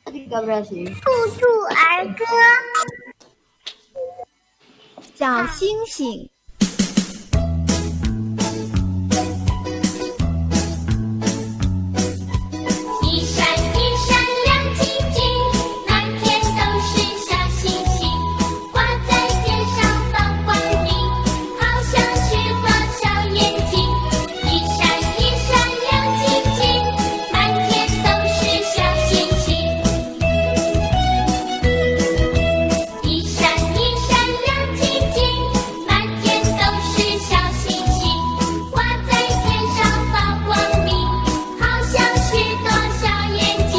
13兔兔儿歌，小星星。一闪一闪亮晶晶，满天都是小星星，挂在天上放光明，好像许多小眼睛。一闪一闪亮晶晶，满天都是小星星。一闪一闪亮晶晶，满天都是小星星，挂在天上放光明，好像许多小眼睛。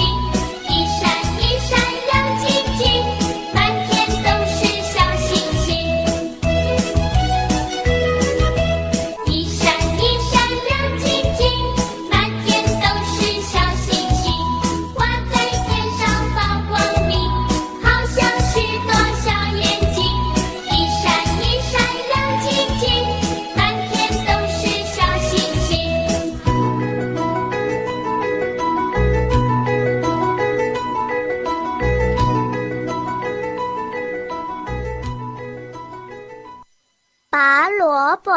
一闪一闪亮晶晶，满天都是小星星。一闪一闪亮晶晶，满天都是小星星，挂在天上放光明，好像许多小眼睛。一闪一闪亮晶晶，满天都是小星星。拔萝卜。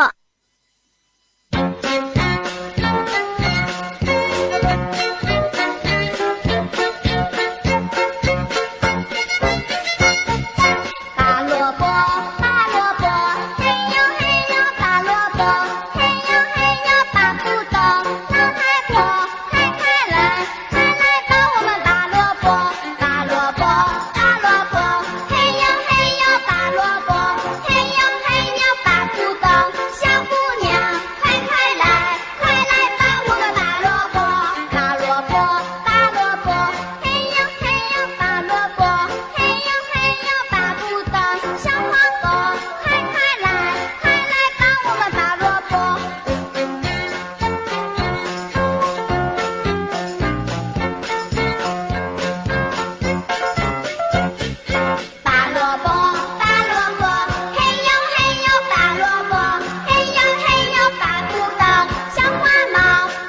拔萝卜，拔萝卜，嘿呦嘿呦，拔萝卜，嘿呦嘿呦，拔不动。老太婆，快快来，快来帮我们拔萝卜，拔萝卜，拔萝卜，嘿呦嘿呦，拔萝卜，嘿呦嘿呦，拔不动。小姑娘，快快来，快来帮我们拔萝卜，拔萝卜，拔萝卜，嘿呦嘿呦，拔萝卜，嘿呦嘿呦，拔不动。小黄狗，快快来，快来帮我们拔萝卜。拔萝卜，拔萝卜，嘿呦嘿呦，拔萝卜，嘿呦嘿呦，拔不动。小花猫，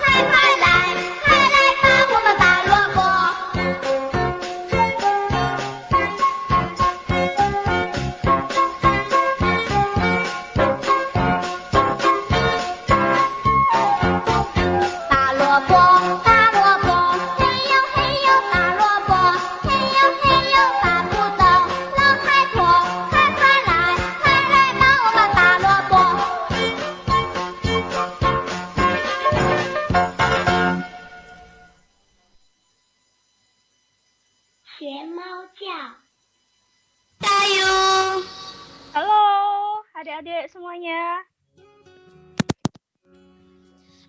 快快来，快来帮我们拔萝卜。拔萝卜，拔萝卜，嘿呦嘿呦，拔萝卜，嘿呦嘿呦，拔不动。老太婆，快快来，快来帮我们拔萝卜。学猫叫。Kayu. Halo adik-adik semuanya.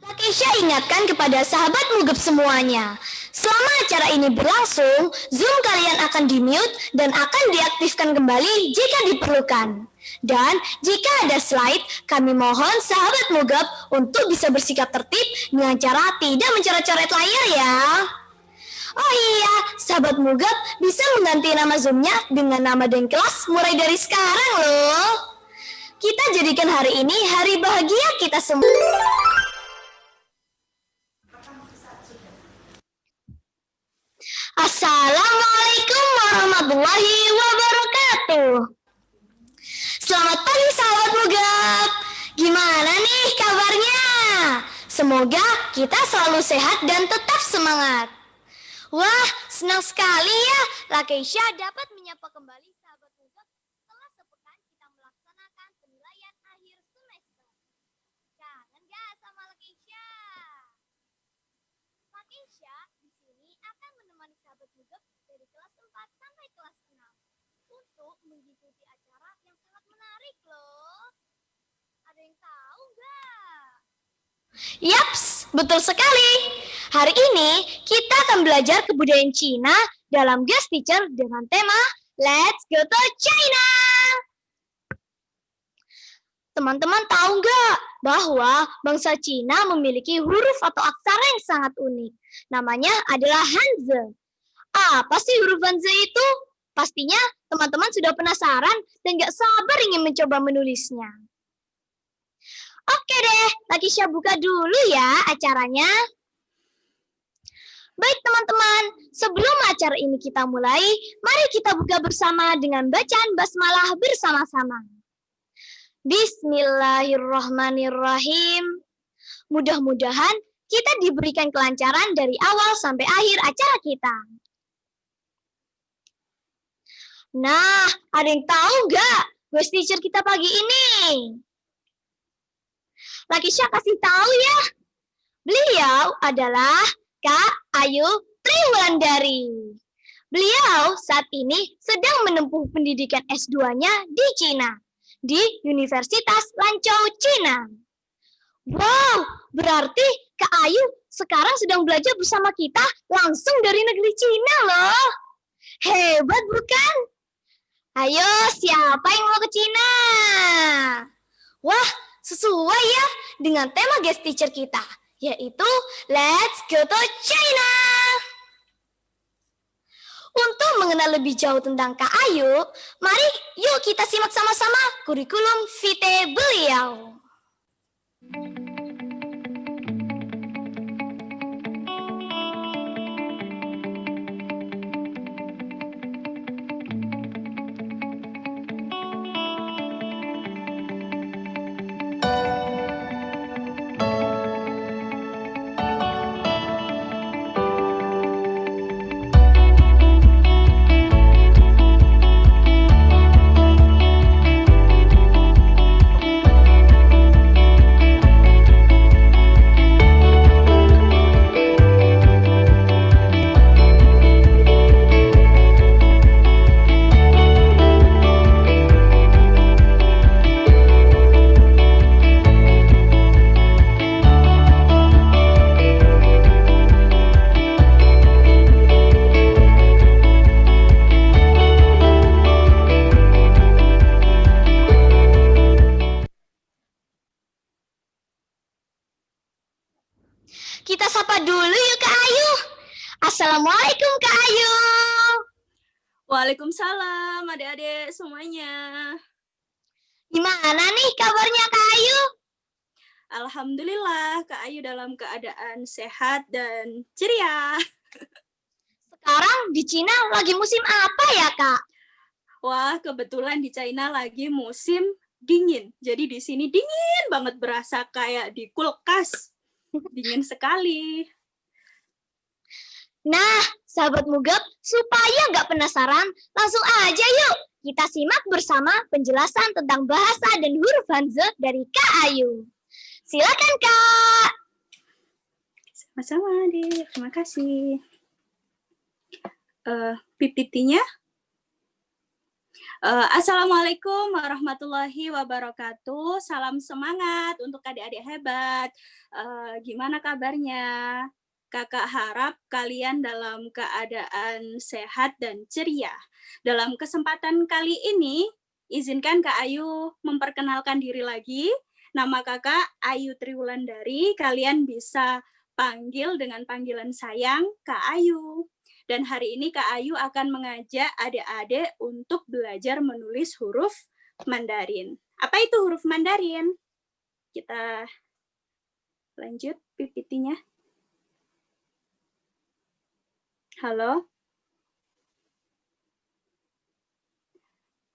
Lakeisha ingatkan kepada sahabat Mugep semuanya. Selama acara ini berlangsung, Zoom kalian akan di-mute dan akan diaktifkan kembali jika diperlukan. Dan jika ada slide, kami mohon sahabat Mugep untuk bisa bersikap tertib dengan cara tidak mencoret-coret layar ya. Oh iya, sahabat Mugep bisa mengganti nama Zoom-nya dengan nama dan kelas mulai dari sekarang loh. Kita jadikan hari ini hari bahagia kita semua. Assalamualaikum warahmatullahi wabarakatuh. Selamat pagi sahabat Mugep. Gimana nih kabarnya? Semoga kita selalu sehat dan tetap semangat. Wah, senang sekali ya Lakeisha dapat menyapa kembali sahabat Mugep setelah sepekan kita melaksanakan penilaian akhir semester. Kangen gak sama Lakeisha? Lakeisha di sini akan menemani sahabat Mugep dari kelas 4 sampai kelas 6 untuk mengikuti acara yang sangat menarik loh. Ada yang tahu nggak? Yaps, betul sekali. Hari ini kita akan belajar kebudayaan Cina dalam guest teacher dengan tema Let's Go to China. Teman-teman tahu nggak bahwa bangsa Cina memiliki huruf atau aksara yang sangat unik. Namanya adalah Hanzi. Apa sih huruf Hanzi itu? Pastinya teman-teman sudah penasaran dan nggak sabar ingin mencoba menulisnya. Oke deh, Lakeisha buka dulu ya acaranya. Baik teman-teman, sebelum acara ini kita mulai, mari kita buka bersama dengan bacaan basmalah bersama-sama. Bismillahirrahmanirrahim. Mudah-mudahan kita diberikan kelancaran dari awal sampai akhir acara kita. Nah, ada yang tahu nggak guest teacher kita pagi ini? Lakisha kasih tahu ya. Beliau adalah Kak Ayu Triwulandari. Beliau saat ini sedang menempuh pendidikan S2-nya di Cina, di Universitas Lanzhou, Cina. Wow, berarti Kak Ayu sekarang sedang belajar bersama kita langsung dari negeri Cina loh. Hebat bukan? Ayo, siapa yang mau ke Cina? Wah, sesuai ya dengan tema guest teacher kita, yaitu Let's Go to China. Untuk mengenal lebih jauh tentang Kak Ayu, mari yuk kita simak sama-sama kurikulum vitae beliau. Kita sapa dulu yuk Kak Ayu. Assalamualaikum Kak Ayu. Waalaikumsalam adik-adik semuanya. Gimana nih kabarnya Kak Ayu? Alhamdulillah Kak Ayu dalam keadaan sehat dan ceria. Sekarang di Cina lagi musim apa ya Kak? Wah, kebetulan di China lagi musim dingin. Jadi di sini dingin banget, berasa kayak di kulkas. Dingin sekali. Nah, sahabat Mugab, supaya nggak penasaran, langsung aja yuk kita simak bersama penjelasan tentang bahasa dan huruf Hanzi dari Kak Ayu. Silakan Kak. Sama-sama, Adik. Terima kasih. PPT-nya. Assalamualaikum warahmatullahi wabarakatuh. Salam semangat untuk adik-adik hebat. Gimana kabarnya? Kakak harap kalian dalam keadaan sehat dan ceria. Dalam kesempatan kali ini, izinkan Kak Ayu memperkenalkan diri lagi. Nama kakak Ayu Triwulandari. Kalian bisa panggil dengan panggilan sayang Kak Ayu. Dan hari ini Kak Ayu akan mengajak adik-adik untuk belajar menulis huruf Mandarin. Apa itu huruf Mandarin? Kita lanjut PPT-nya. Halo?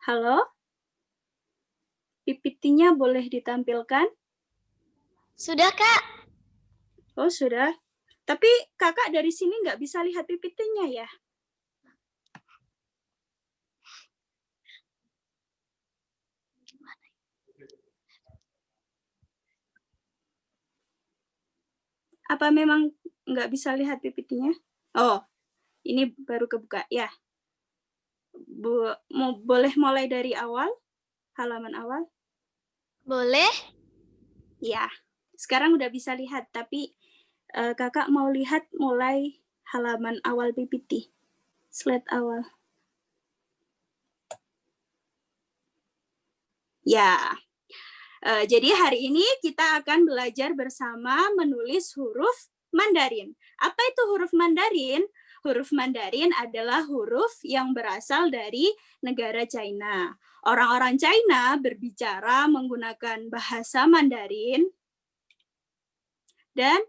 Halo? PPT-nya boleh ditampilkan? Sudah Kak? Oh, sudah. Tapi kakak dari sini nggak bisa lihat PPT-nya ya? Apa memang nggak bisa lihat PPT-nya? Oh, ini baru kebuka ya. Boleh mulai dari awal? Halaman awal? Boleh? Ya, sekarang udah bisa lihat, tapi kakak mau lihat mulai halaman awal PPT, slide awal. Ya, jadi hari ini kita akan belajar bersama menulis huruf Mandarin. Apa itu huruf Mandarin? Huruf Mandarin adalah huruf yang berasal dari negara China. Orang-orang China berbicara menggunakan bahasa Mandarin dan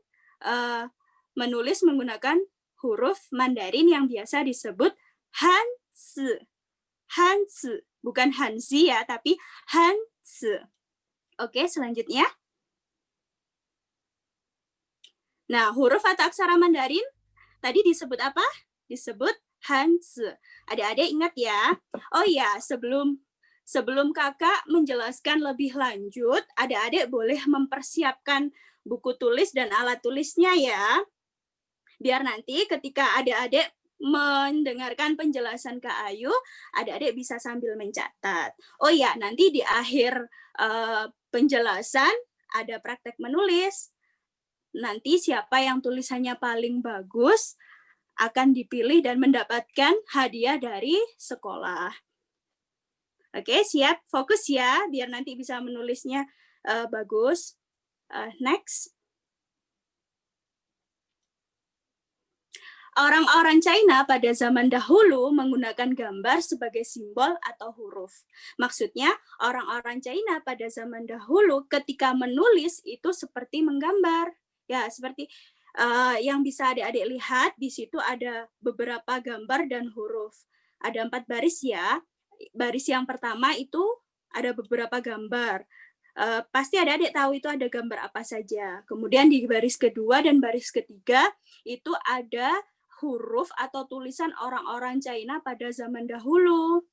menulis menggunakan huruf Mandarin yang biasa disebut Hanzi. Hanzi, bukan Hanzi ya, tapi Hanzi. Oke, selanjutnya. Nah, huruf atau aksara Mandarin tadi disebut apa? Disebut Hanzi. Adik-adik ingat ya. Oh ya, sebelum kakak menjelaskan lebih lanjut, adik-adik boleh mempersiapkan buku tulis dan alat tulisnya ya. Biar nanti ketika adik-adik mendengarkan penjelasan Kak Ayu, adik-adik bisa sambil mencatat. Oh ya, nanti di akhir penjelasan ada praktek menulis. Nanti siapa yang tulisannya paling bagus akan dipilih dan mendapatkan hadiah dari sekolah. Oke, siap? Fokus ya, biar nanti bisa menulisnya bagus. Next. Orang-orang China pada zaman dahulu menggunakan gambar sebagai simbol atau huruf. Maksudnya, orang-orang China pada zaman dahulu ketika menulis itu seperti menggambar. Ya, seperti yang bisa adik-adik lihat, di situ ada beberapa gambar dan huruf. Ada 4 baris ya. Baris yang pertama itu ada beberapa gambar. Pasti adik-adik tahu itu ada gambar apa saja. Kemudian di baris kedua dan baris ketiga itu ada huruf atau tulisan orang-orang China pada zaman dahulu.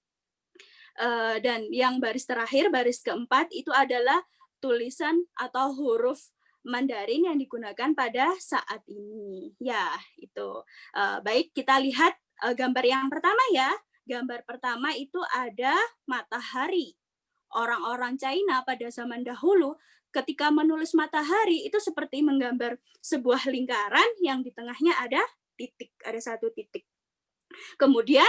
Dan yang baris terakhir, baris keempat, itu adalah tulisan atau huruf Mandarin yang digunakan pada saat ini. Ya, itu. Baik, kita lihat gambar yang pertama ya. Gambar pertama itu ada matahari. Orang-orang China pada zaman dahulu ketika menulis matahari itu seperti menggambar sebuah lingkaran yang di tengahnya ada titik, ada 1 titik. Kemudian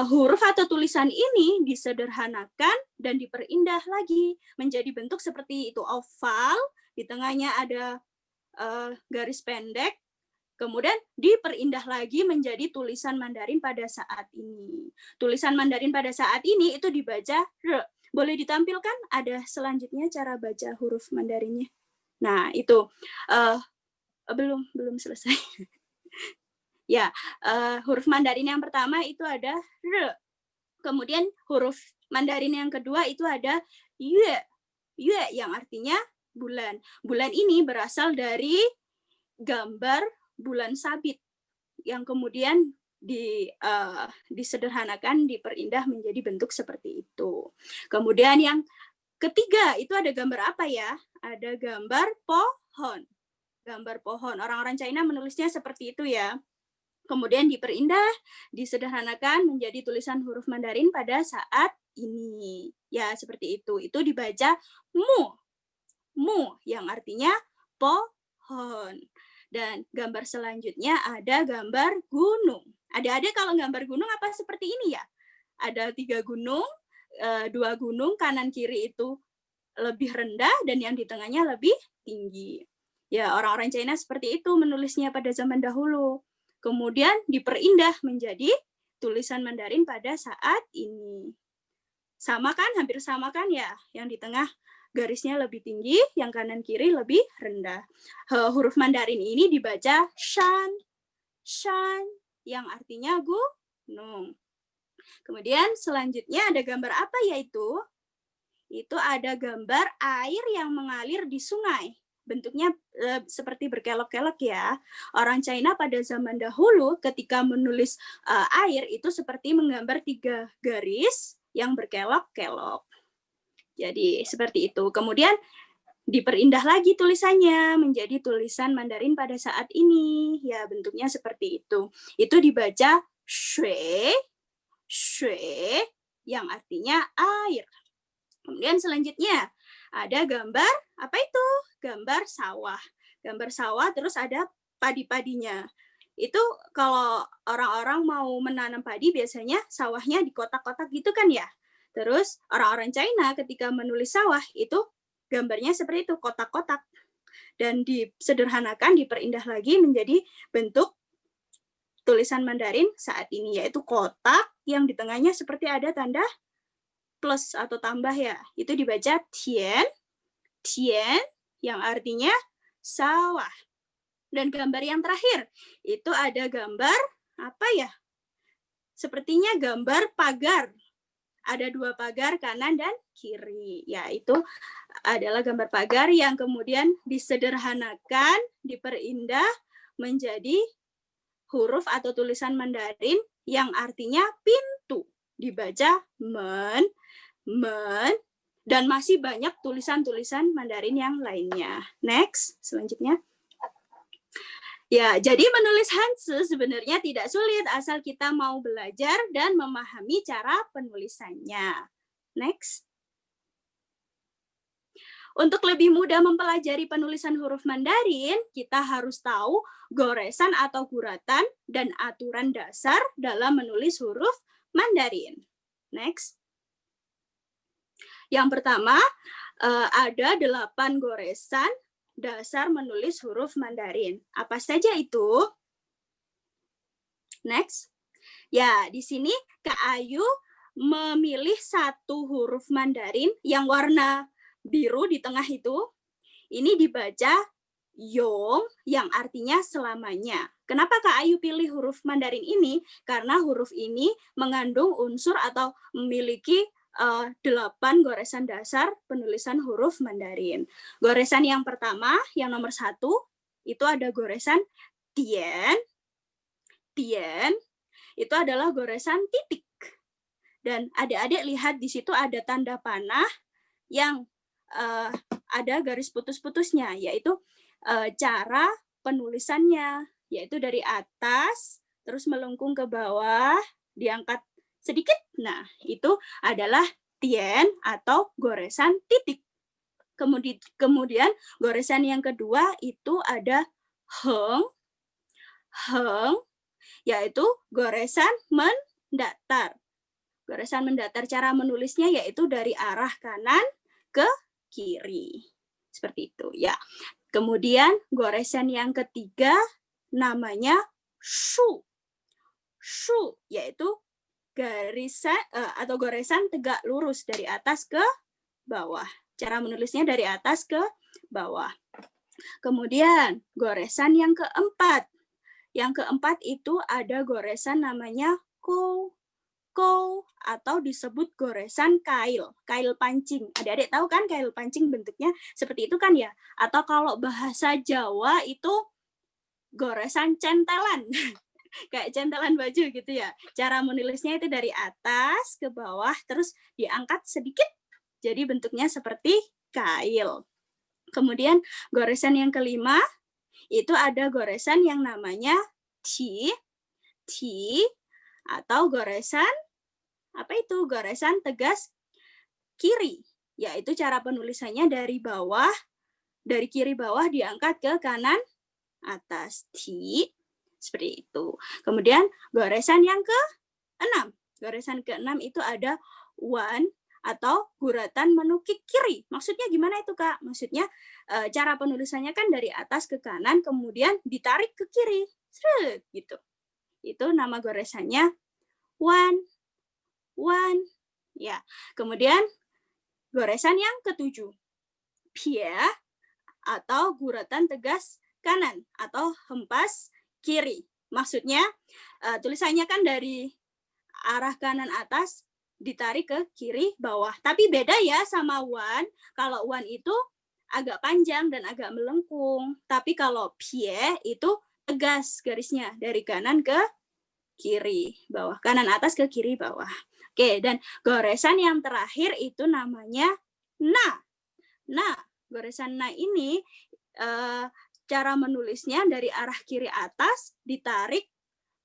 huruf atau tulisan ini disederhanakan dan diperindah lagi menjadi bentuk seperti itu, oval, di tengahnya ada garis pendek, kemudian diperindah lagi menjadi tulisan Mandarin pada saat ini. Tulisan Mandarin pada saat ini itu dibaca R. Boleh ditampilkan ada selanjutnya cara baca huruf Mandarinnya. Nah, itu belum selesai. Ya, huruf Mandarin yang pertama itu ada R. Kemudian huruf Mandarin yang kedua itu ada Yue. Yue yang artinya bulan. Bulan ini berasal dari gambar bulan sabit yang kemudian disederhanakan, diperindah menjadi bentuk seperti itu. Kemudian yang ketiga itu ada gambar apa ya? Ada gambar pohon. Gambar pohon. Orang-orang China menulisnya seperti itu ya. Kemudian diperindah, disederhanakan menjadi tulisan huruf Mandarin pada saat ini. Ya, seperti itu. Itu dibaca mu. Mu yang artinya pohon. Dan gambar selanjutnya ada gambar gunung. Adik-adik kalau gambar gunung apa seperti ini ya? Ada 3 gunung, 2 gunung, kanan kiri itu lebih rendah dan yang di tengahnya lebih tinggi. Ya, orang-orang China seperti itu menulisnya pada zaman dahulu. Kemudian diperindah menjadi tulisan Mandarin pada saat ini. Sama kan? Hampir sama kan ya? Yang di tengah garisnya lebih tinggi, yang kanan kiri lebih rendah. Huruf Mandarin ini dibaca shan, shan, yang artinya gunung. Kemudian selanjutnya ada gambar apa yaitu? Itu ada gambar air yang mengalir di sungai. Bentuknya seperti berkelok-kelok ya. Orang China pada zaman dahulu ketika menulis air itu seperti menggambar 3 garis yang berkelok-kelok. Jadi seperti itu. Kemudian diperindah lagi tulisannya menjadi tulisan Mandarin pada saat ini. Ya, bentuknya seperti itu. Itu dibaca shui, shui yang artinya air. Kemudian selanjutnya ada gambar apa itu? Gambar sawah. Gambar sawah terus ada padi-padinya. Itu kalau orang-orang mau menanam padi biasanya sawahnya di kotak-kotak gitu kan ya. Terus orang-orang China ketika menulis sawah itu gambarnya seperti itu, kotak-kotak. Dan disederhanakan, diperindah lagi menjadi bentuk tulisan Mandarin saat ini, yaitu kotak yang di tengahnya seperti ada tanda plus atau tambah ya. Itu dibaca tian, tian yang artinya sawah. Dan gambar yang terakhir, itu ada gambar apa ya? Sepertinya gambar pagar. Ada 2 pagar kanan dan kiri. Ya, itu adalah gambar pagar yang kemudian disederhanakan, diperindah menjadi huruf atau tulisan Mandarin yang artinya pintu. Dibaca men, dan masih banyak tulisan-tulisan Mandarin yang lainnya. Next, selanjutnya. Ya, jadi menulis Hanzi sebenarnya tidak sulit asal kita mau belajar dan memahami cara penulisannya. Next. Untuk lebih mudah mempelajari penulisan huruf Mandarin, kita harus tahu goresan atau guratan dan aturan dasar dalam menulis huruf Mandarin. Next. Yang pertama, ada 8 goresan dasar menulis huruf Mandarin. Apa saja itu? Next. Ya, di sini Kak Ayu memilih 1 huruf Mandarin yang warna biru di tengah itu. Ini dibaca Yong yang artinya selamanya. Kenapa Kak Ayu pilih huruf Mandarin ini? Karena huruf ini mengandung unsur atau memiliki 8 goresan dasar penulisan huruf Mandarin. Goresan yang pertama, yang nomor 1, itu ada goresan Tian. Tian, itu adalah goresan titik. Dan adik-adik lihat di situ ada tanda panah yang ada garis putus-putusnya, yaitu cara penulisannya, yaitu dari atas, terus melengkung ke bawah, diangkat sedikit. Nah, itu adalah tian atau goresan titik. Kemudian goresan yang kedua itu ada heng. Heng, yaitu goresan mendatar. Goresan mendatar cara menulisnya yaitu dari arah kanan ke kiri. Seperti itu, ya. Kemudian goresan yang ketiga namanya shu. Shu, yaitu garisan atau goresan tegak lurus dari atas ke bawah. Cara menulisnya dari atas ke bawah. Kemudian goresan yang keempat. Yang keempat itu ada goresan namanya kou. Kou atau disebut goresan kail. Kail pancing. Adik-adik tahu kan kail pancing bentuknya seperti itu kan ya? Atau kalau bahasa Jawa itu goresan centelan. Kayak centelan baju gitu ya. Cara menulisnya itu dari atas ke bawah, terus diangkat sedikit. Jadi bentuknya seperti kail. Kemudian goresan yang kelima, itu ada goresan yang namanya ti. Ti, atau goresan, apa itu? Goresan tegas kiri. Yaitu cara penulisannya dari bawah, dari kiri bawah diangkat ke kanan atas. Ti. Seperti itu. Kemudian goresan yang ke-6. Goresan ke-6 itu ada wan atau guratan menukik kiri. Maksudnya gimana itu, Kak? Maksudnya cara penulisannya kan dari atas ke kanan, kemudian ditarik ke kiri. Seret, gitu. Itu nama goresannya wan. Wan. Ya. Kemudian goresan yang ke-7. Pie atau guratan tegas kanan atau hempas kiri. Maksudnya tulisannya kan dari arah kanan atas ditarik ke kiri bawah. Tapi beda ya sama wan. Kalau wan itu agak panjang dan agak melengkung. Tapi kalau pie itu tegas garisnya dari kanan ke kiri bawah. Kanan atas ke kiri bawah. Oke, dan goresan yang terakhir itu namanya na. Nah, goresan na ini cara menulisnya dari arah kiri atas ditarik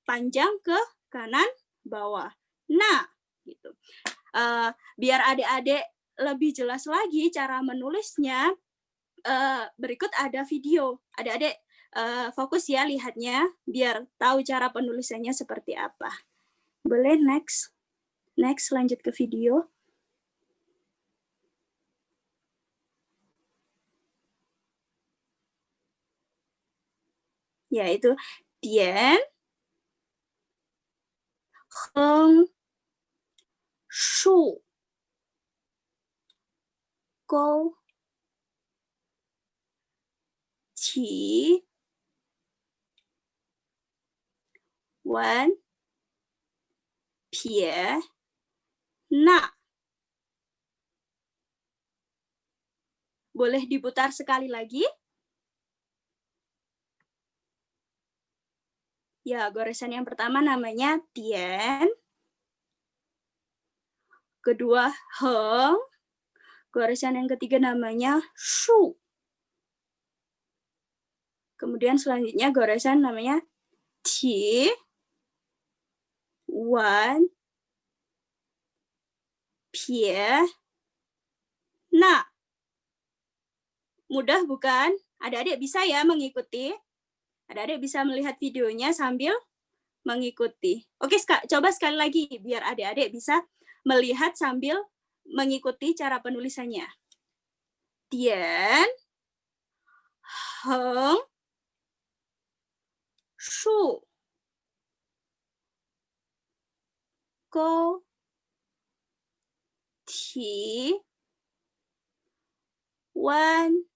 panjang ke kanan bawah. Nah, gitu. Biar adik-adik lebih jelas lagi cara menulisnya, berikut ada video. Adik-adik fokus ya lihatnya, biar tahu cara penulisannya seperti apa. Boleh next? Next, lanjut ke video. Yaitu Tian, Heng, Shu, Kou, Qi, wan, pie, na. Boleh diputar sekali lagi? Ya, goresan yang pertama namanya tien. Kedua, heng. Goresan yang ketiga namanya shu. Kemudian selanjutnya goresan namanya ti, wan, pie, na. Mudah bukan? Adik-adik bisa ya mengikuti? Adik-adik bisa melihat videonya sambil mengikuti. Oke, coba sekali lagi biar adik-adik bisa melihat sambil mengikuti cara penulisannya. Tien, heng, shu, ko, ti, wan,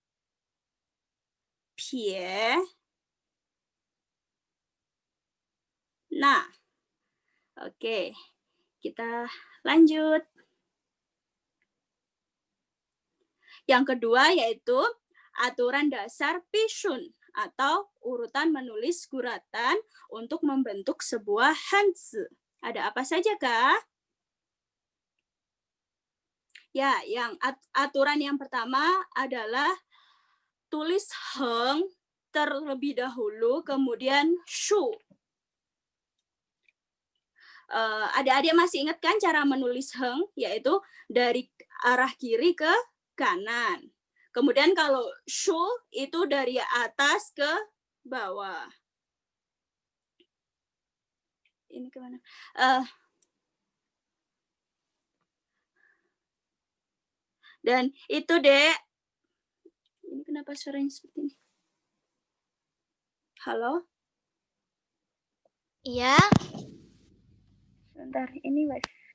pie, na. Oke, kita lanjut. Yang kedua yaitu aturan dasar Pishun atau urutan menulis guratan untuk membentuk sebuah hanzi. Ada apa saja, Kak? Ya, yang aturan yang pertama adalah tulis heng terlebih dahulu, kemudian shu. Adik-adik masih ingat kan cara menulis heng? Yaitu dari arah kiri ke kanan. Kemudian kalau shu itu dari atas ke bawah. Ini kemana? Dan itu, Dek. Ini kenapa suaranya seperti ini? Halo? Iya. Sebentar, ini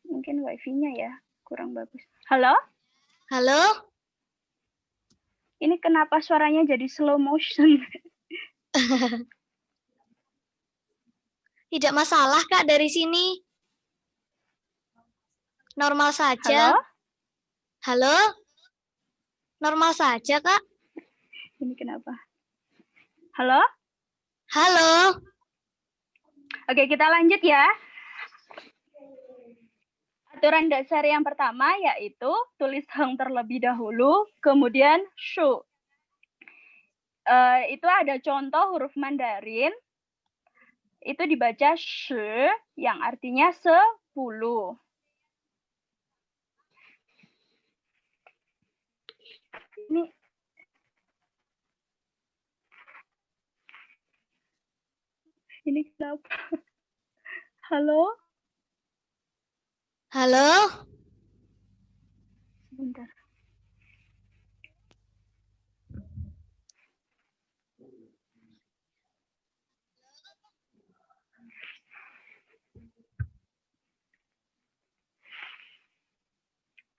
mungkin wifi-nya ya kurang bagus. Halo? Halo? Ini kenapa suaranya jadi slow motion? Tidak masalah, Kak, dari sini. Normal saja. Halo? Halo? Normal saja, Kak. Ini kenapa? Halo? Halo? Oke, kita lanjut ya. Aturan dasar yang pertama yaitu tulis heng terlebih dahulu, kemudian shu. Itu ada contoh huruf Mandarin. Itu dibaca shi, yang artinya 10. Ini kenapa? Halo? Halo? Sebentar.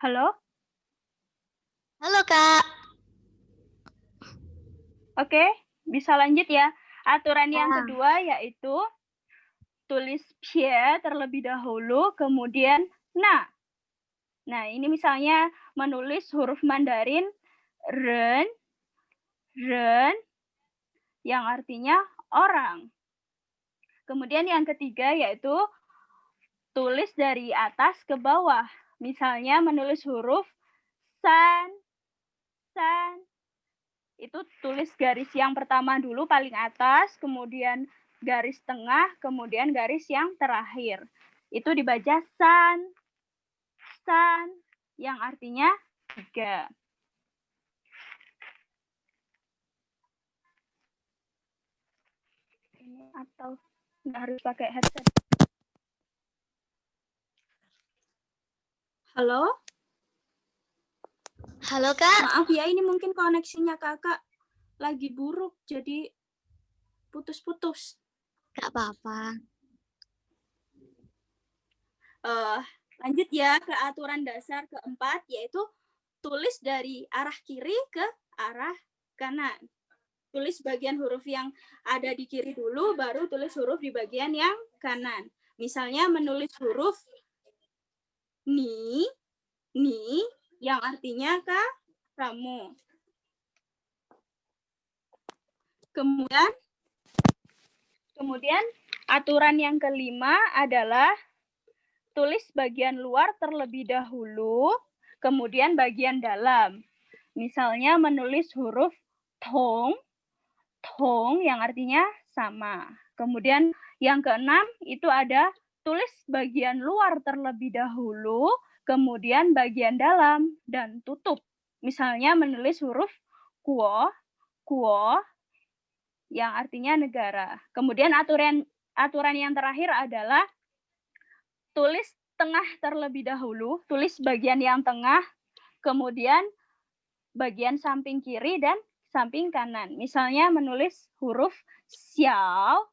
Halo? Halo, Kak. Oke, bisa lanjut ya. Aturan yang kedua yaitu tulis pie terlebih dahulu, kemudian na. Nah, ini misalnya menulis huruf Mandarin ren, yang artinya orang. Kemudian yang ketiga yaitu tulis dari atas ke bawah. Misalnya menulis huruf san, itu tulis garis yang pertama dulu paling atas, kemudian garis tengah, kemudian garis yang terakhir. Itu dibaca san, yang artinya 3. Ini atau nggak harus pakai headset? Halo? Halo, Kak. Maaf ya, ini mungkin koneksinya kakak lagi buruk, jadi putus-putus. Gak apa-apa. Lanjut ya ke aturan dasar keempat, yaitu tulis dari arah kiri ke arah kanan. Tulis bagian huruf yang ada di kiri dulu, baru tulis huruf di bagian yang kanan. Misalnya menulis huruf ni yang artinya kamu. Kemudian aturan yang kelima adalah tulis bagian luar terlebih dahulu, kemudian bagian dalam. Misalnya menulis huruf tong yang artinya sama. Kemudian yang keenam itu ada tulis bagian luar terlebih dahulu, kemudian bagian dalam dan tutup. Misalnya menulis huruf kuo yang artinya negara. Kemudian aturan yang terakhir adalah tulis tengah terlebih dahulu, tulis bagian yang tengah, kemudian bagian samping kiri dan samping kanan. Misalnya menulis huruf xiao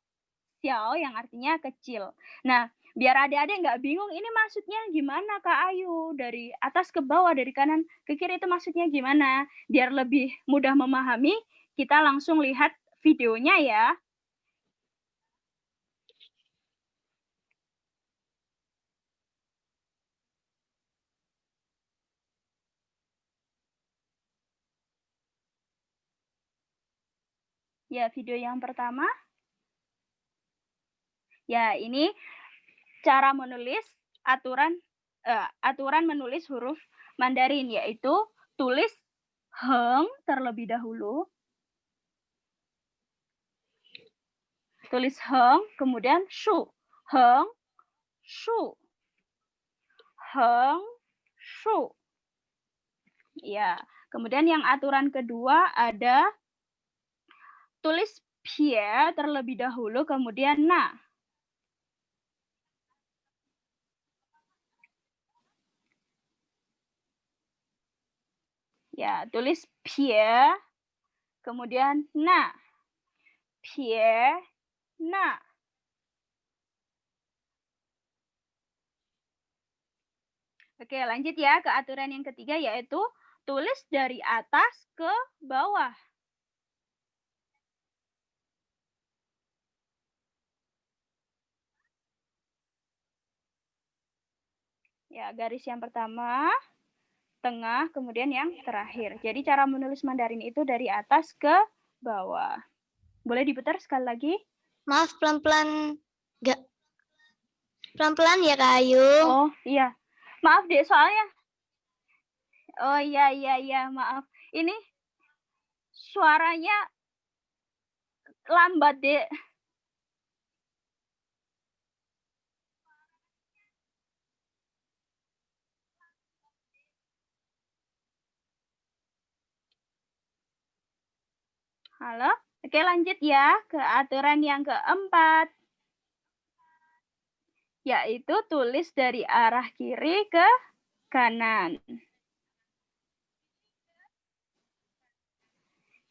yang artinya kecil. Nah, biar adik-adik nggak bingung, ini maksudnya gimana Kak Ayu? Dari atas ke bawah, dari kanan ke kiri itu maksudnya gimana? Biar lebih mudah memahami, kita langsung lihat videonya ya. Ya, video yang pertama. Ya, ini cara menulis aturan menulis huruf Mandarin, yaitu tulis heng terlebih dahulu. Tulis heng, kemudian shu. Heng, shu. Heng, shu. Ya, kemudian yang aturan kedua ada tulis pie terlebih dahulu, kemudian na. Ya, tulis pie, kemudian na. Pie, na. Oke, lanjut ya ke aturan yang ketiga, yaitu tulis dari atas ke bawah. Ya, garis yang pertama, tengah, kemudian yang terakhir. Jadi cara menulis Mandarin itu dari atas ke bawah. Boleh diputar sekali lagi? Maaf, pelan-pelan. Nggak. Pelan-pelan ya, Kak Ayu. Oh, iya. Maaf, Dek, soalnya. Oh, iya, maaf. Ini suaranya lambat, Dek. Halo? Oke, lanjut ya ke aturan yang keempat. Yaitu tulis dari arah kiri ke kanan.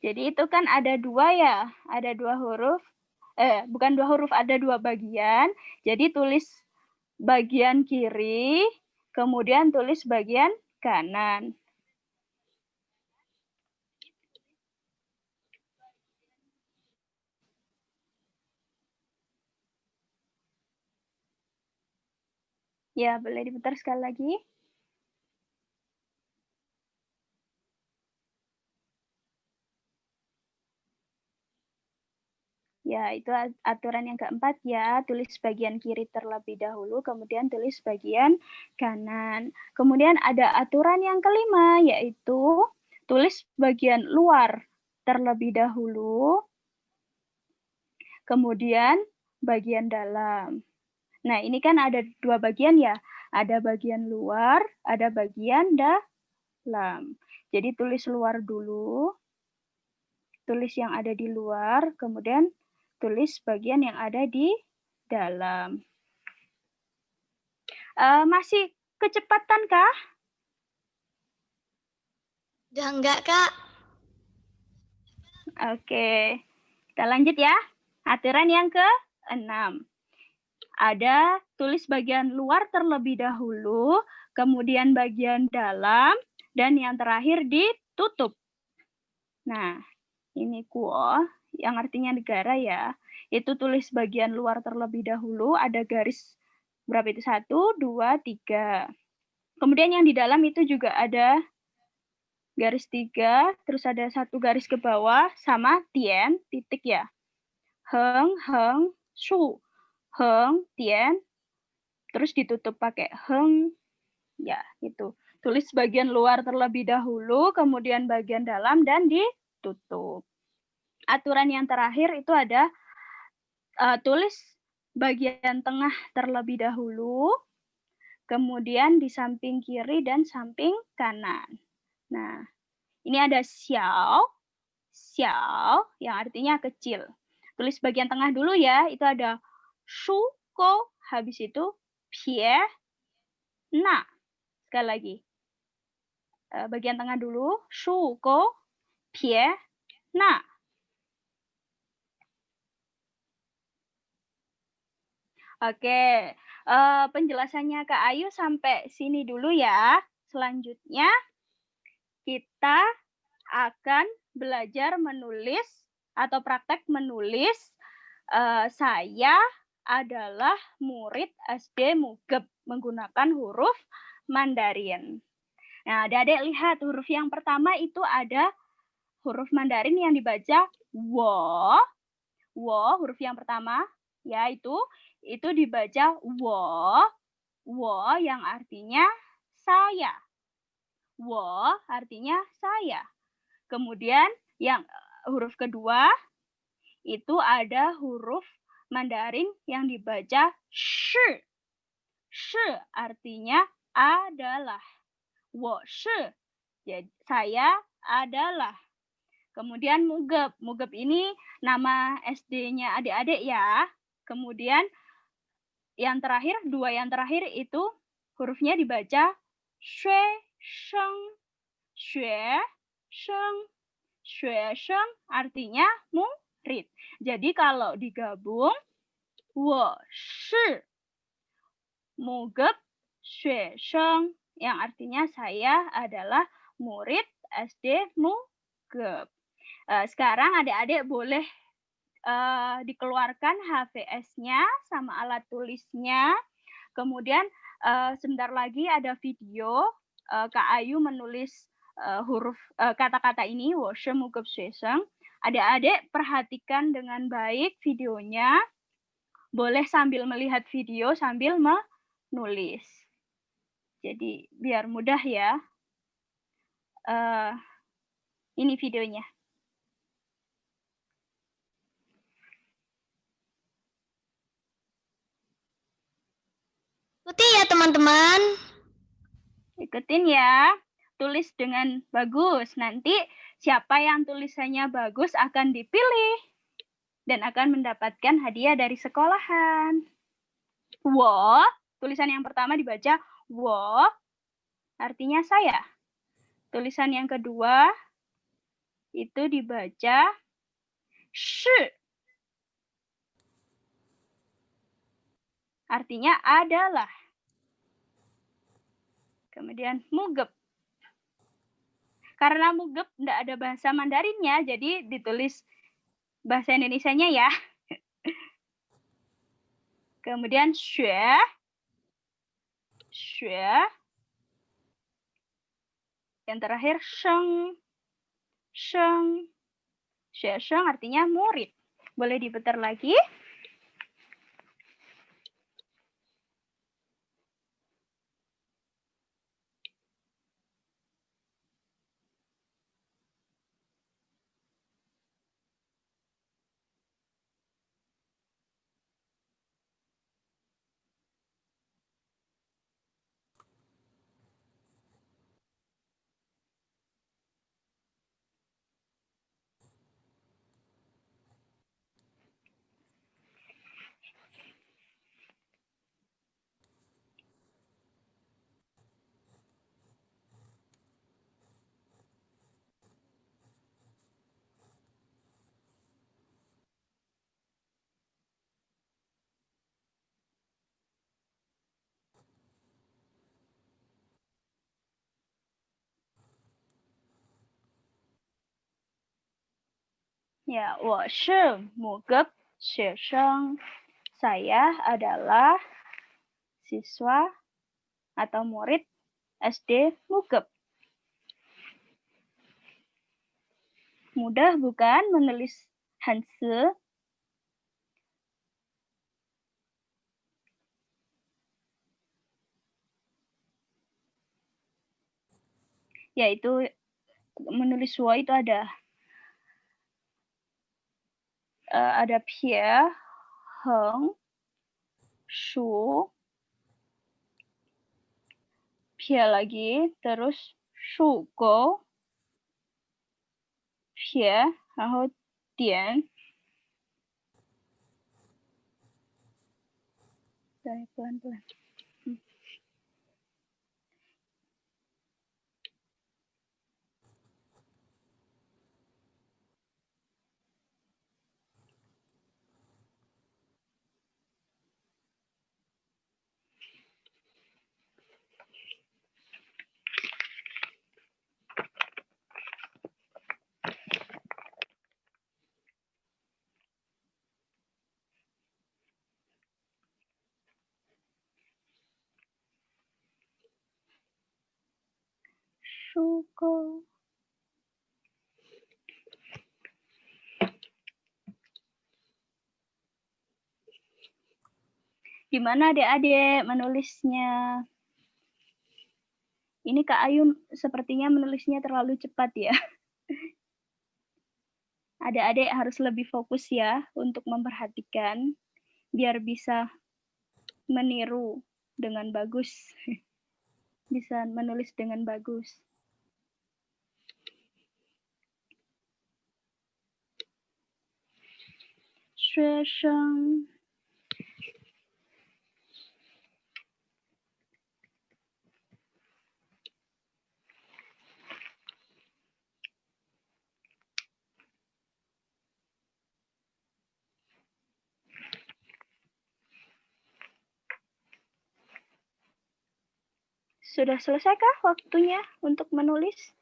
Jadi itu kan ada dua ya, ada dua huruf. Bukan dua huruf, ada dua bagian. Jadi tulis bagian kiri, kemudian tulis bagian kanan. Ya, boleh diputar sekali lagi. Ya, itu aturan yang keempat ya. Tulis bagian kiri terlebih dahulu, kemudian tulis bagian kanan. Kemudian ada aturan yang kelima, yaitu tulis bagian luar terlebih dahulu, kemudian bagian dalam. Nah, ini kan ada dua bagian ya. Ada bagian luar, ada bagian dalam. Jadi tulis luar dulu, tulis yang ada di luar, kemudian tulis bagian yang ada di dalam. Masih kecepatan kah? Udah enggak, Kak? Oke, kita lanjut ya. Aturan yang ke-6. Ada tulis bagian luar terlebih dahulu, kemudian bagian dalam, dan yang terakhir ditutup. Nah, ini kuo, yang artinya negara ya. Itu tulis bagian luar terlebih dahulu, ada garis berapa itu? 1, 2, 3. Kemudian yang di dalam itu juga ada garis 3, terus ada 1 garis ke bawah, sama tian, titik ya. Heng, heng, shu. Heng, tian, terus ditutup pakai heng, ya itu. Tulis bagian luar terlebih dahulu, kemudian bagian dalam, dan ditutup. Aturan yang terakhir itu ada tulis bagian tengah terlebih dahulu, kemudian di samping kiri dan samping kanan. Nah, ini ada xiao, xiao yang artinya kecil. Tulis bagian tengah dulu ya, itu ada shu, ko, habis itu pie, na. Sekali lagi. Bagian tengah dulu, shu, ko, pie, na. Oke, penjelasannya Kak Ayu sampai sini dulu ya. Selanjutnya kita akan belajar menulis atau praktek menulis saya adalah murid SD Mugeb menggunakan huruf Mandarin. Nah, adik-adik lihat huruf yang pertama itu ada huruf Mandarin yang dibaca wo. Wo huruf yang pertama ya itu dibaca wo. Wo yang artinya saya. Wo artinya saya. Kemudian yang huruf kedua itu ada huruf Mandarin yang dibaca shi. Shi artinya adalah. Wo shi. Jadi saya adalah. Kemudian Mugeb. Mugeb ini nama SD-nya adik-adik ya. Kemudian yang terakhir, dua yang terakhir itu hurufnya dibaca xue sheng. Xue sheng. Xue sheng artinya murid. Jadi kalau digabung, wo shi Mugeb xue sheng yang artinya saya adalah murid SD Mugeb. Sekarang adik-adik boleh dikeluarkan HVS-nya sama alat tulisnya. Kemudian sebentar lagi ada video Kak Ayu menulis huruf kata-kata ini, 我是木格学生. Adik-adik perhatikan dengan baik videonya. Boleh sambil melihat video sambil menulis. Jadi biar mudah ya. Ini videonya. Ikuti ya teman-teman. Ikutin ya. Tulis dengan bagus. Nanti siapa yang tulisannya bagus akan dipilih. Dan akan mendapatkan hadiah dari sekolahan. Wo, tulisan yang pertama dibaca wo, artinya saya. Tulisan yang kedua itu dibaca shi, artinya adalah. Kemudian Mugeb. Karena Mugeb tidak ada bahasa Mandarinnya, jadi ditulis bahasa Indonesianya ya. Kemudian xue, xue. Yang terakhir sheng, sheng. Xue sheng artinya murid. Boleh diputar lagi. Ya, 我是母格学生. Saya adalah siswa atau murid SD Mugep. Mudah bukan menulis Hanse? Yaitu menulis Wo itu ada Pie, Heng, Shu, Pie lagi, terus Shu Go, Pie, 然后点. Pelan-pelan. Shu Go. Gimana adik-adik menulisnya? Ini Kak Ayu sepertinya menulisnya terlalu cepat ya. Adik-adik harus lebih fokus ya untuk memperhatikan biar bisa meniru dengan bagus. Bisa menulis dengan bagus. Xuesheng. Sudah selesaikah waktunya untuk menulis?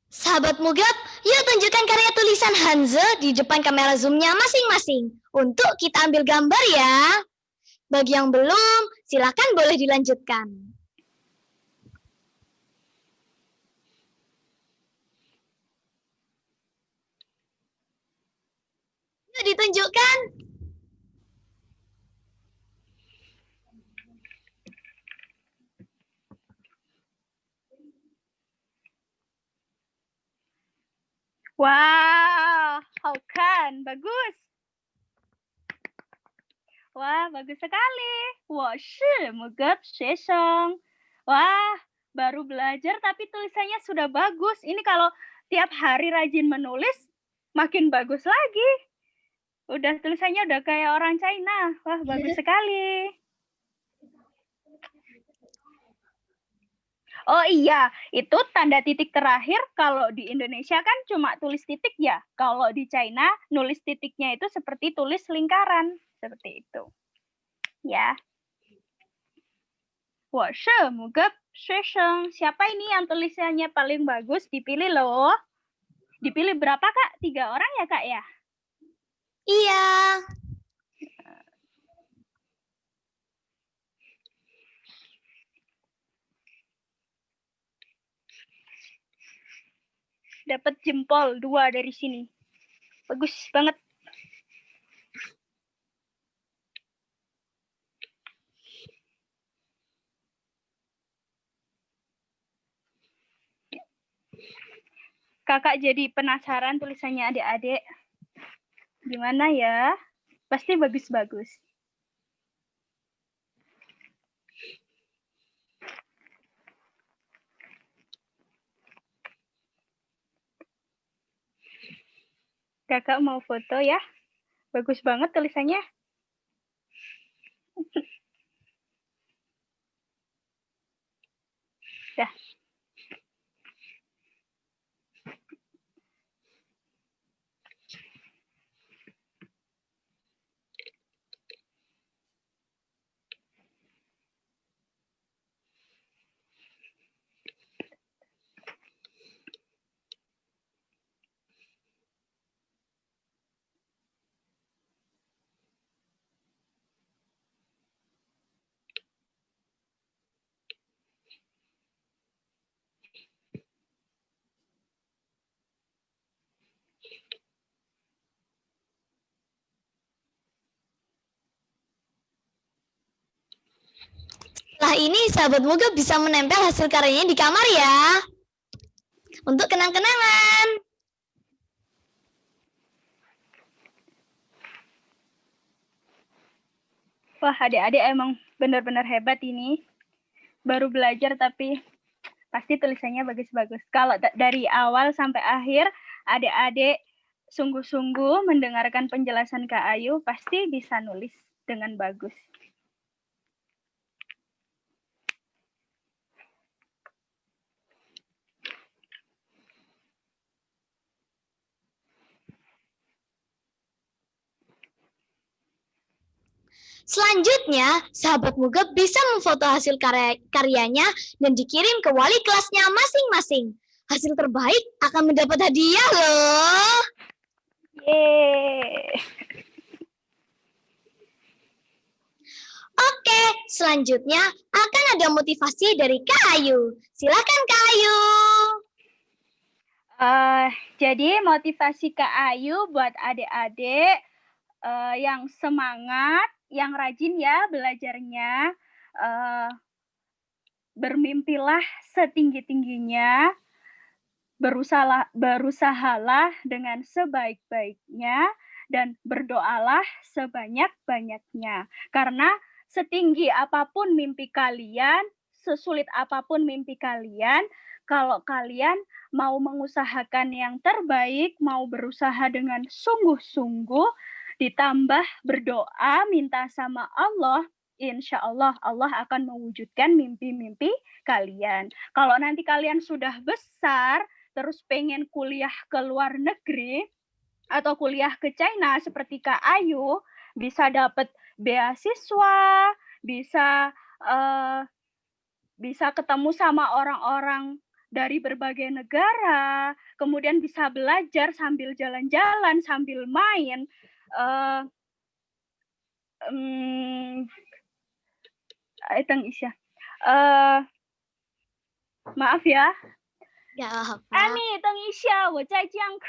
Sahabat Mugap, yuk tunjukkan karya tulisan Hanze di depan kamera Zoom-nya masing-masing. Untuk kita ambil gambar ya. Bagi yang belum, silakan boleh dilanjutkan. Yuk ditunjukkan. Wow, Haukan, bagus. Wah, bagus sekali. 我是 Mugep Xuesheng. Wah, baru belajar tapi tulisannya sudah bagus. Ini kalau tiap hari rajin menulis, makin bagus lagi. Udah tulisannya udah kayak orang China. Wah, bagus sekali. Oh iya, itu tanda titik terakhir kalau di Indonesia kan cuma tulis titik ya. Kalau di China, nulis titiknya itu seperti tulis lingkaran. Seperti itu. Ya. 我是 Mugep Xuesheng. Siapa ini yang tulisannya paling bagus? Dipilih loh. Dipilih berapa, Kak? 3 orang ya, Kak, ya? Iya. Dapat jempol 2 dari sini. Bagus banget. Kakak jadi penasaran tulisannya adik-adik. Gimana ya? Pasti bagus-bagus. Kakak mau foto ya? Bagus banget tulisannya. Dah. Setelah ini sahabat Mugab bisa menempel hasil karyanya di kamar ya. Untuk kenang-kenangan. Wah, adik-adik emang benar-benar hebat ini. Baru belajar tapi pasti tulisannya bagus-bagus. Kalau dari awal sampai akhir, adik-adik sungguh-sungguh mendengarkan penjelasan Kak Ayu, pasti bisa nulis dengan bagus. Selanjutnya, sahabat Mugab bisa memfoto hasil karyanya dan dikirim ke wali kelasnya masing-masing. Hasil terbaik akan mendapat hadiah loh. Yeay. Oke, selanjutnya akan ada motivasi dari Kak Ayu. Silakan Kak Ayu. Jadi motivasi Kak Ayu buat adik-adik yang semangat, yang rajin ya belajarnya, bermimpilah setinggi-tingginya, berusahalah dengan sebaik-baiknya, dan berdoalah sebanyak-banyaknya. Karena setinggi apapun mimpi kalian, sesulit apapun mimpi kalian, kalau kalian mau mengusahakan yang terbaik, mau berusaha dengan sungguh-sungguh, ditambah berdoa, minta sama Allah, insya Allah Allah akan mewujudkan mimpi-mimpi kalian. Kalau nanti kalian sudah besar, terus pengen kuliah ke luar negeri, atau kuliah ke China seperti Kak Ayu, bisa dapat beasiswa, bisa ketemu sama orang-orang dari berbagai negara, kemudian bisa belajar sambil jalan-jalan, sambil main. Maaf ya. Gak apa. Ami, 等一下，我在讲课。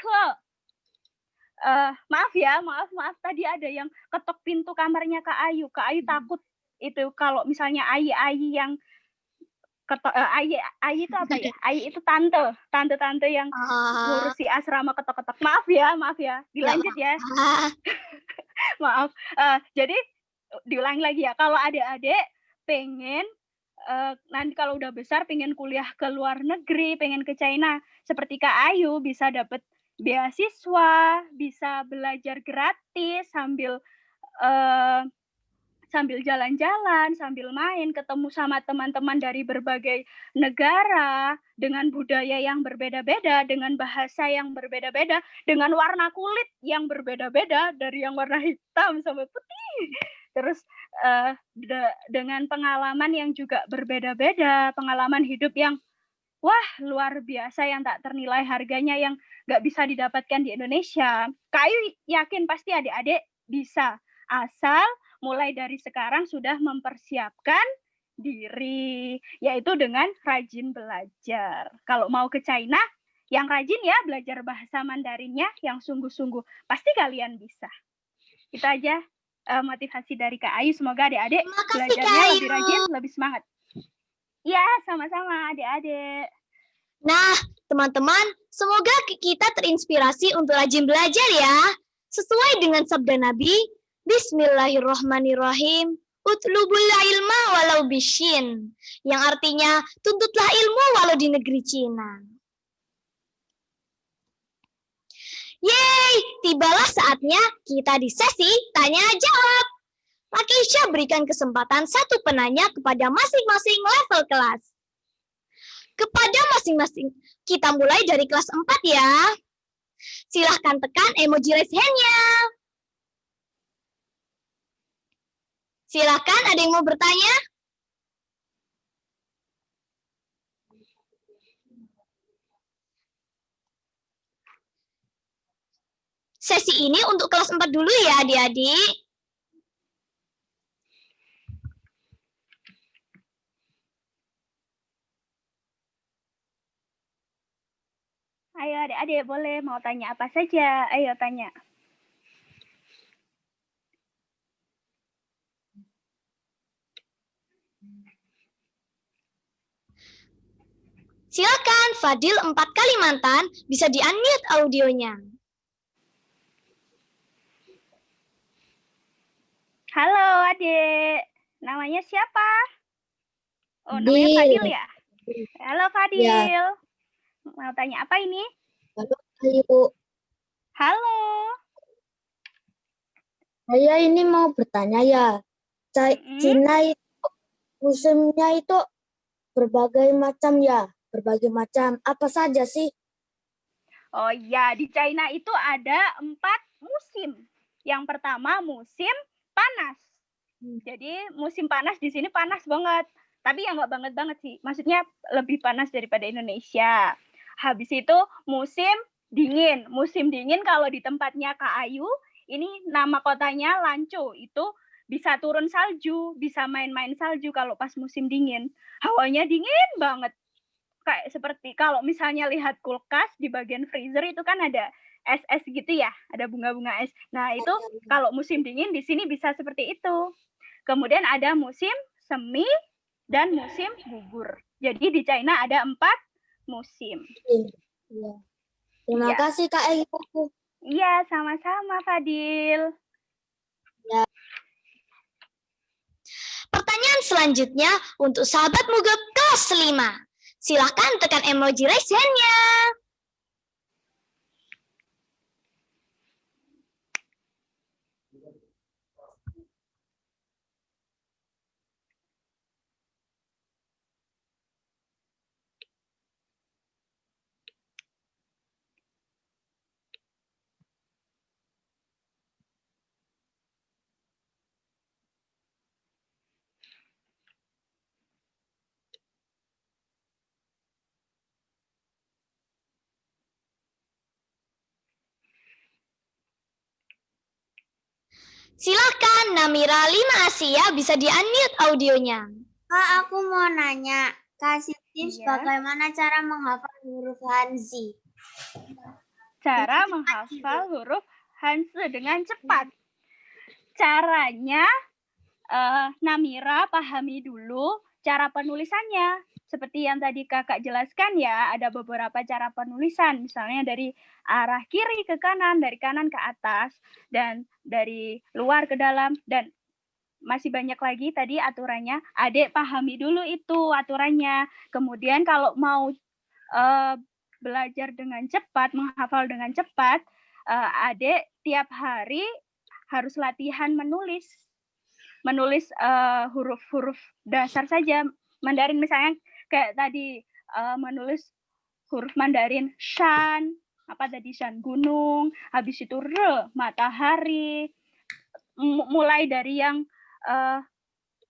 Maaf ya, maaf. Tadi ada yang ketok pintu kamarnya Kak Ayu. Kak Ayu takut itu kalau misalnya Ayi yang ketok. Ayi itu apa ya? Ayi itu tante yang ngurusi asrama ketok-ketok. Maaf ya. Dilanjut ya. Maaf. Jadi diulangi lagi ya. Kalau adik-adik pengen nanti kalau udah besar pengen kuliah ke luar negeri, pengen ke China, seperti Kak Ayu bisa dapat beasiswa, bisa belajar gratis sambil jalan-jalan, sambil main, ketemu sama teman-teman dari berbagai negara, dengan budaya yang berbeda-beda, dengan bahasa yang berbeda-beda, dengan warna kulit yang berbeda-beda, dari yang warna hitam sampai putih. Terus dengan pengalaman yang juga berbeda-beda, pengalaman hidup yang wah luar biasa, yang tak ternilai harganya, yang nggak bisa didapatkan di Indonesia. Kak Ayu yakin pasti adik-adik bisa, asal mulai dari sekarang sudah mempersiapkan diri, yaitu dengan rajin belajar. Kalau mau ke China, yang rajin ya belajar bahasa Mandarinnya, yang sungguh-sungguh, pasti kalian bisa. Itu aja motivasi dari Kak Ayu. Semoga adik-adik belajarnya lebih rajin, lebih semangat. Ya, sama-sama adik-adik. Nah, teman-teman, semoga kita terinspirasi untuk rajin belajar ya. Sesuai dengan sabda Nabi, Bismillahirrahmanirrahim, utlubul ilma walau bishin, yang artinya tuntutlah ilmu walau di negeri Cina. Yeay, tibalah saatnya kita di sesi tanya-jawab. Lakisha berikan kesempatan satu penanya kepada masing-masing level kelas. Kepada masing-masing, kita mulai dari kelas 4 ya. Silahkan tekan emoji raise hand-nya. Silahkan, ada yang mau bertanya? Sesi ini untuk kelas 4 dulu ya adik-adik. Ayo adik-adik boleh mau tanya apa saja. Ayo tanya. Silakan Fadil 4 Kalimantan bisa di-unmute audionya. Halo adik, namanya siapa? Oh, namanya Fadil ya? Halo Fadil. Mau tanya apa ini? Halo, Ayu. Halo. Saya ini mau bertanya ya. Cina itu musimnya itu berbagai macam ya. Berbagai macam. Apa saja sih? Oh iya, di China itu ada 4 musim. Yang pertama musim panas. Jadi musim panas di sini panas banget. Tapi ya nggak banget sih. Maksudnya lebih panas daripada Indonesia. Habis itu musim dingin. Musim dingin kalau di tempatnya Kak Ayu, ini nama kotanya Lanzhou. Itu bisa turun salju, bisa main-main salju kalau pas musim dingin. Hawanya dingin banget. Kayak seperti kalau misalnya lihat kulkas di bagian freezer itu kan ada es-es gitu ya, ada bunga-bunga es. Nah, itu kalau musim dingin di sini bisa seperti itu. Kemudian ada musim semi dan musim gugur. Jadi di China ada 4 musim. Iya. Terima kasih Kak Ayu. Iya, sama-sama Fadil. Ya. Pertanyaan selanjutnya untuk sahabat Mugab kelas 5. Silahkan tekan emoji raise hand-nya. Silakan Namira 5 Asia bisa di-unmute audionya. Kak, aku mau nanya. Kasih tips Iya. bagaimana cara menghafal huruf Hanzi. Cara menghafal huruf Hanzi dengan cepat. Caranya Namira pahami dulu cara penulisannya. Seperti yang tadi kakak jelaskan ya, ada beberapa cara penulisan. Misalnya dari arah kiri ke kanan, dari kanan ke atas, dan dari luar ke dalam, dan masih banyak lagi tadi aturannya. Adik pahami dulu itu aturannya. Kemudian kalau mau belajar dengan cepat, menghafal dengan cepat, adik tiap hari harus latihan menulis huruf-huruf dasar saja. Mandarin misalnya kayak tadi menulis huruf Mandarin shan, apa tadi shan gunung, habis itu re matahari. Mulai dari yang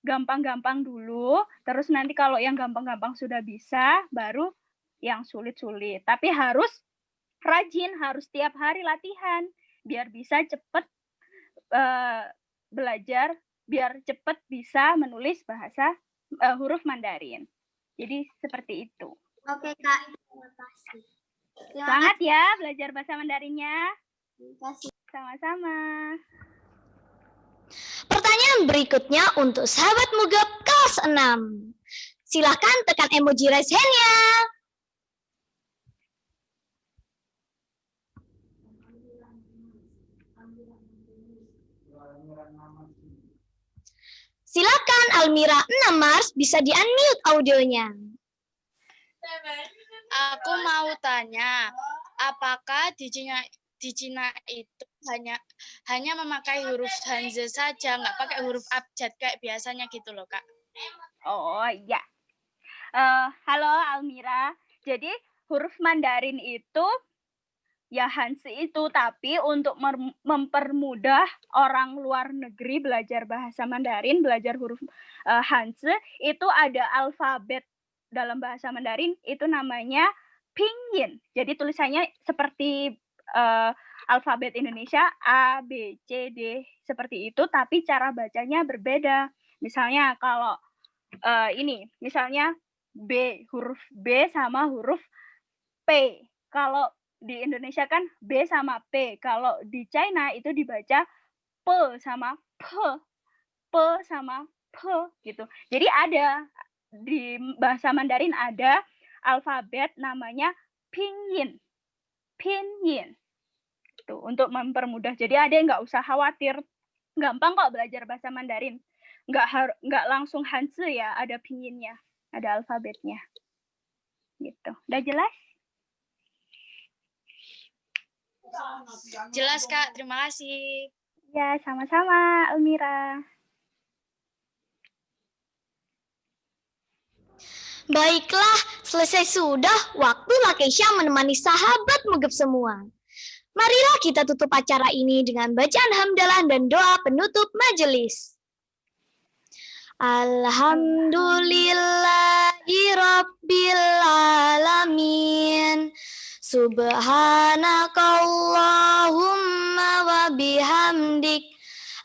gampang-gampang dulu, terus nanti kalau yang gampang-gampang sudah bisa, baru yang sulit-sulit. Tapi harus rajin, harus tiap hari latihan biar bisa cepet belajar, biar cepat bisa menulis bahasa huruf Mandarin. Jadi seperti itu. Oke, Kak. Terima kasih. Semangat ya belajar bahasa Mandarinnya. Terima kasih. Sama-sama. Pertanyaan berikutnya untuk sahabat Mugab kelas 6. Silakan tekan emoji raise hand-nya. Silakan Almira 6 Mars bisa di-unmute audionya. Aku mau tanya, apakah di Cina itu hanya memakai huruf Hanzi saja, nggak pakai huruf abjad kayak biasanya gitu loh, Kak? Oh iya. Halo Almira. Jadi huruf Mandarin itu ya Hanzi itu, tapi untuk mempermudah orang luar negeri belajar bahasa Mandarin, belajar huruf Hanzi, itu ada alfabet dalam bahasa Mandarin, itu namanya pinyin. Jadi tulisannya seperti alfabet Indonesia A, B, C, D, seperti itu, tapi cara bacanya berbeda. Misalnya kalau ini, misalnya B, huruf B sama huruf P. Kalau di Indonesia kan B sama P. Kalau di China itu dibaca P sama P. P sama P gitu. Jadi ada di bahasa Mandarin ada alfabet namanya pinyin. Pinyin. Tuh, untuk mempermudah. Jadi adik nggak usah khawatir. Gampang kok belajar bahasa Mandarin. Nggak langsung Hanzi ya, ada pinyinnya, ada alfabetnya. Gitu. Udah jelas? Jelas, Kak. Terima kasih. Ya, sama-sama, Elmira. Baiklah, selesai sudah waktu Lakeisha menemani sahabat Mugab semua. Marilah kita tutup acara ini dengan bacaan hamdalah dan doa penutup majelis. Alhamdulillahi Rabbil Alamin. Subhanakallahumma wa bihamdik.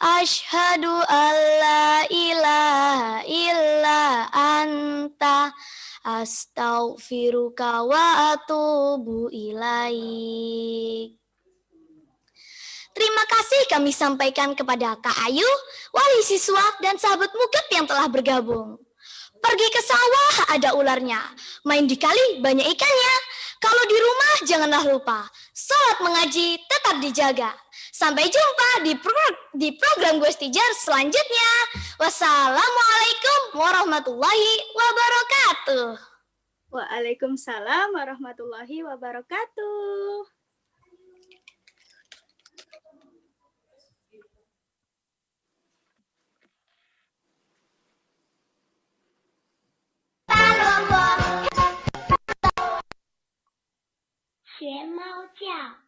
Ashhadu an la ilaha illa anta. Astaghfiruka wa atubu ilaik. Terima kasih kami sampaikan kepada Kak Ayu, wali siswa dan sahabat Mugab yang telah bergabung. Pergi ke sawah ada ularnya, main di kali banyak ikannya. Kalau di rumah janganlah lupa, sholat mengaji tetap dijaga. Sampai jumpa di program Gue Tijar selanjutnya. Wassalamualaikum warahmatullahi wabarakatuh. Waalaikumsalam warahmatullahi wabarakatuh. Xue Mao Jiao